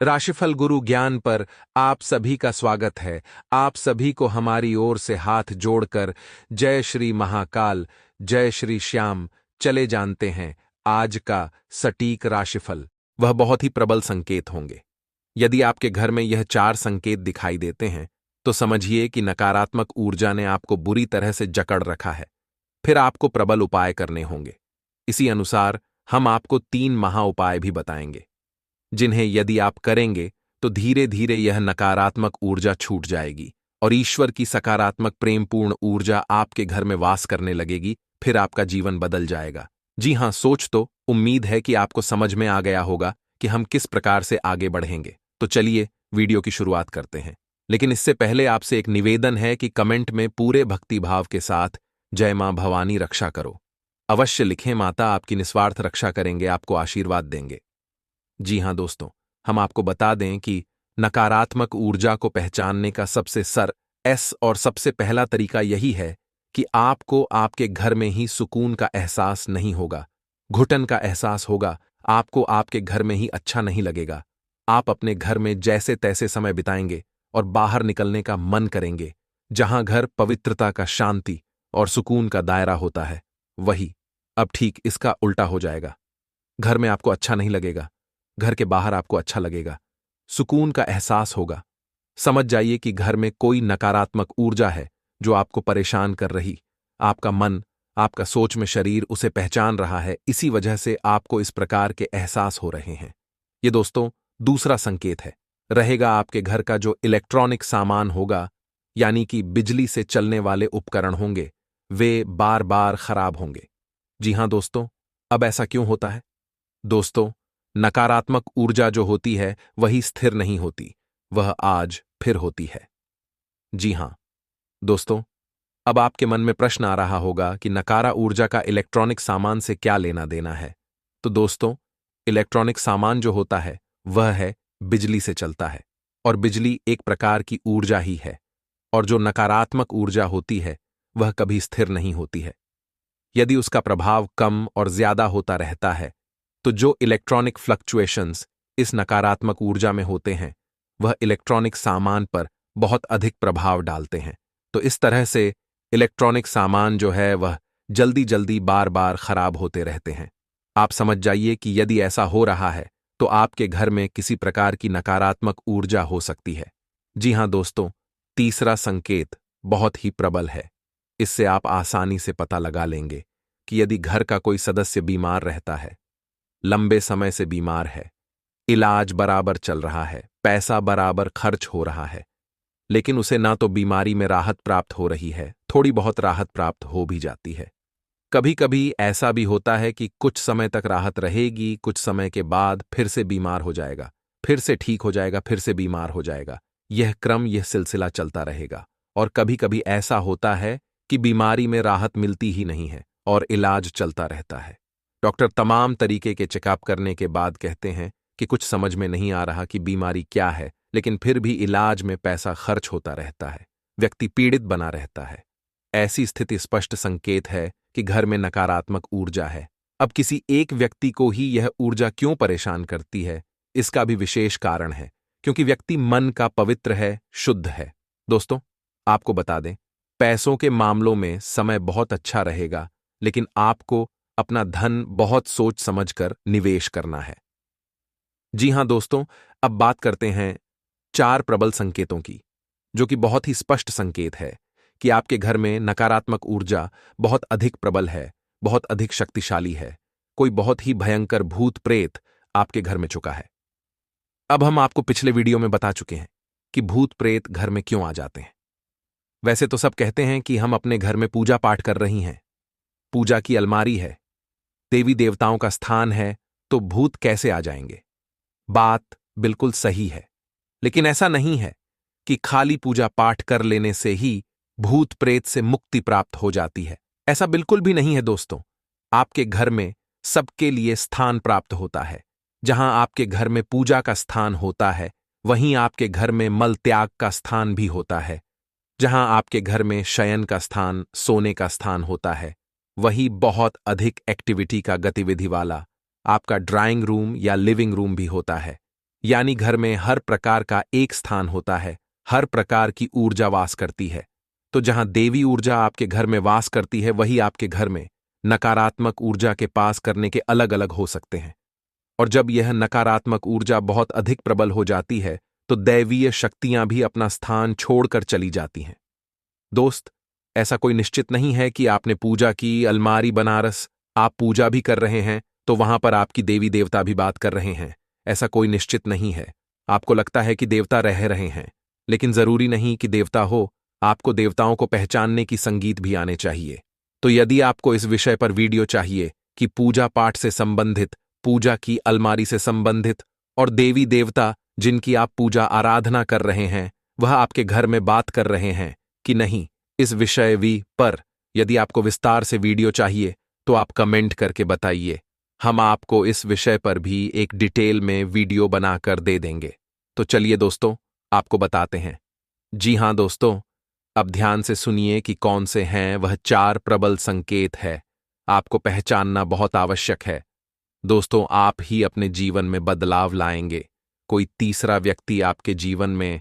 राशिफल गुरु ज्ञान पर आप सभी का स्वागत है। आप सभी को हमारी ओर से हाथ जोड़कर जय श्री महाकाल, जय श्री श्याम। चले जानते हैं आज का सटीक राशिफल। वह बहुत ही प्रबल संकेत होंगे। यदि आपके घर में यह 4 संकेत दिखाई देते हैं तो समझिए कि नकारात्मक ऊर्जा ने आपको बुरी तरह से जकड़ रखा है। फिर आपको प्रबल उपाय करने होंगे। इसी अनुसार हम आपको 3 महा उपाय भी बताएंगे, जिन्हें यदि आप करेंगे तो धीरे धीरे यह नकारात्मक ऊर्जा छूट जाएगी और ईश्वर की सकारात्मक प्रेमपूर्ण ऊर्जा आपके घर में वास करने लगेगी। फिर आपका जीवन बदल जाएगा। जी हां, सोच तो उम्मीद है कि आपको समझ में आ गया होगा कि हम किस प्रकार से आगे बढ़ेंगे। तो चलिए वीडियो की शुरुआत करते हैं। लेकिन इससे पहले आपसे एक निवेदन है कि कमेंट में पूरे भक्तिभाव के साथ जय मां भवानी रक्षा करो अवश्य लिखें। माता आपकी निस्वार्थ रक्षा करेंगे, आपको आशीर्वाद देंगे। जी हां दोस्तों, हम आपको बता दें कि नकारात्मक ऊर्जा को पहचानने का सबसे और सबसे पहला तरीका यही है कि आपको आपके घर में ही सुकून का एहसास नहीं होगा, घुटन का एहसास होगा। आपको आपके घर में ही अच्छा नहीं लगेगा। आप अपने घर में जैसे तैसे समय बिताएंगे और बाहर निकलने का मन करेंगे। जहां घर पवित्रता का, शांति और सुकून का दायरा होता है, वही अब ठीक इसका उल्टा हो जाएगा। घर में आपको अच्छा नहीं लगेगा, घर के बाहर आपको अच्छा लगेगा, सुकून का एहसास होगा। समझ जाइए कि घर में कोई नकारात्मक ऊर्जा है जो आपको परेशान कर रही। आपका मन, आपका सोच में शरीर उसे पहचान रहा है। इसी वजह से आपको इस प्रकार के एहसास हो रहे हैं। ये दोस्तों दूसरा संकेत है। रहेगा आपके घर का जो इलेक्ट्रॉनिक सामान होगा, यानी कि बिजली से चलने वाले उपकरण होंगे, वे बार बार खराब होंगे। जी हां दोस्तों, अब ऐसा क्यों होता है? दोस्तों, नकारात्मक ऊर्जा जो होती है वही स्थिर नहीं होती, वह आज फिर होती है। जी हां दोस्तों, अब आपके मन में प्रश्न आ रहा होगा कि नकारा ऊर्जा का इलेक्ट्रॉनिक सामान से क्या लेना देना है। तो दोस्तों, इलेक्ट्रॉनिक सामान जो होता है वह है बिजली से चलता है, और बिजली एक प्रकार की ऊर्जा ही है। और जो नकारात्मक ऊर्जा होती है वह कभी स्थिर नहीं होती है। यदि उसका प्रभाव कम और ज्यादा होता रहता है तो जो इलेक्ट्रॉनिक फ्लक्चुएशंस इस नकारात्मक ऊर्जा में होते हैं वह इलेक्ट्रॉनिक सामान पर बहुत अधिक प्रभाव डालते हैं। तो इस तरह से इलेक्ट्रॉनिक सामान जो है वह जल्दी जल्दी बार बार खराब होते रहते हैं। आप समझ जाइए कि यदि ऐसा हो रहा है तो आपके घर में किसी प्रकार की नकारात्मक ऊर्जा हो सकती है। जी हां दोस्तों, तीसरा संकेत बहुत ही प्रबल है। इससे आप आसानी से पता लगा लेंगे कि यदि घर का कोई सदस्य बीमार रहता है, लंबे समय से बीमार है, इलाज बराबर चल रहा है, पैसा बराबर खर्च हो रहा है, लेकिन उसे ना तो बीमारी में राहत प्राप्त हो रही है, थोड़ी बहुत राहत प्राप्त हो भी जाती है। कभी कभी ऐसा भी होता है कि कुछ समय तक राहत रहेगी, कुछ समय के बाद फिर से बीमार हो जाएगा, फिर से ठीक हो जाएगा, फिर से बीमार हो जाएगा। यह क्रम, यह सिलसिला चलता रहेगा। और कभी कभी ऐसा होता है कि बीमारी में राहत मिलती ही नहीं है और इलाज चलता रहता है। डॉक्टर तमाम तरीके के चेकअप करने के बाद कहते हैं कि कुछ समझ में नहीं आ रहा कि बीमारी क्या है, लेकिन फिर भी इलाज में पैसा खर्च होता रहता है, व्यक्ति पीड़ित बना रहता है। ऐसी स्थिति स्पष्ट संकेत है कि घर में नकारात्मक ऊर्जा है। अब किसी एक व्यक्ति को ही यह ऊर्जा क्यों परेशान करती है, इसका भी विशेष कारण है, क्योंकि व्यक्ति मन का पवित्र है, शुद्ध है। दोस्तों, आपको बता दें, पैसों के मामलों में समय बहुत अच्छा रहेगा, लेकिन आपको अपना धन बहुत सोच समझकर निवेश करना है। जी हां दोस्तों, अब बात करते हैं 4 प्रबल संकेतों की, जो कि बहुत ही स्पष्ट संकेत है कि आपके घर में नकारात्मक ऊर्जा बहुत अधिक प्रबल है, बहुत अधिक शक्तिशाली है। कोई बहुत ही भयंकर भूत प्रेत आपके घर में चुका है। अब हम आपको पिछले वीडियो में बता चुके हैं कि भूत प्रेत घर में क्यों आ जाते हैं। वैसे तो सब कहते हैं कि हम अपने घर में पूजा पाठ कर रही हैं, पूजा की अलमारी है, देवी देवताओं का स्थान है, तो भूत कैसे आ जाएंगे? बात बिल्कुल सही है, लेकिन ऐसा नहीं है कि खाली पूजा पाठ कर लेने से ही भूत प्रेत से मुक्ति प्राप्त हो जाती है। ऐसा बिल्कुल भी नहीं है दोस्तों। आपके घर में सबके लिए स्थान प्राप्त होता है। जहां आपके घर में पूजा का स्थान होता है, वहीं आपके घर में मल त्याग का स्थान भी होता है। जहां आपके घर में शयन का स्थान, सोने का स्थान होता है, वही बहुत अधिक एक्टिविटी का गतिविधि वाला आपका ड्राइंग रूम या लिविंग रूम भी होता है। यानी घर में हर प्रकार का एक स्थान होता है, हर प्रकार की ऊर्जा वास करती है। तो जहां देवी ऊर्जा आपके घर में वास करती है, वही आपके घर में नकारात्मक ऊर्जा के पास करने के अलग अलग हो सकते हैं। और जब यह नकारात्मक ऊर्जा बहुत अधिक प्रबल हो जाती है, तो दैवीय शक्तियां भी अपना स्थान छोड़कर चली जाती हैं। दोस्त, ऐसा कोई निश्चित नहीं है कि आपने पूजा की, अलमारी बनारस, आप पूजा भी कर रहे हैं तो वहां पर आपकी देवी देवता भी बात कर रहे हैं। ऐसा कोई निश्चित नहीं है। आपको लगता है कि देवता रह रहे हैं, लेकिन जरूरी नहीं कि देवता हो। आपको देवताओं को पहचानने की संगीत भी आने चाहिए। तो यदि आपको इस विषय पर वीडियो चाहिए कि पूजा पाठ से संबंधित, पूजा की अलमारी से संबंधित और देवी देवता जिनकी आप पूजा आराधना कर रहे हैं वह आपके घर में बात कर रहे हैं कि नहीं, इस विषय पर यदि आपको विस्तार से वीडियो चाहिए तो आप कमेंट करके बताइए। हम आपको इस विषय पर भी एक डिटेल में वीडियो बनाकर दे देंगे। तो चलिए दोस्तों, आपको बताते हैं। जी हां दोस्तों, अब ध्यान से सुनिए कि कौन से हैं वह 4 प्रबल संकेत है। आपको पहचानना बहुत आवश्यक है। दोस्तों, आप ही अपने जीवन में बदलाव लाएंगे। कोई तीसरा व्यक्ति आपके जीवन में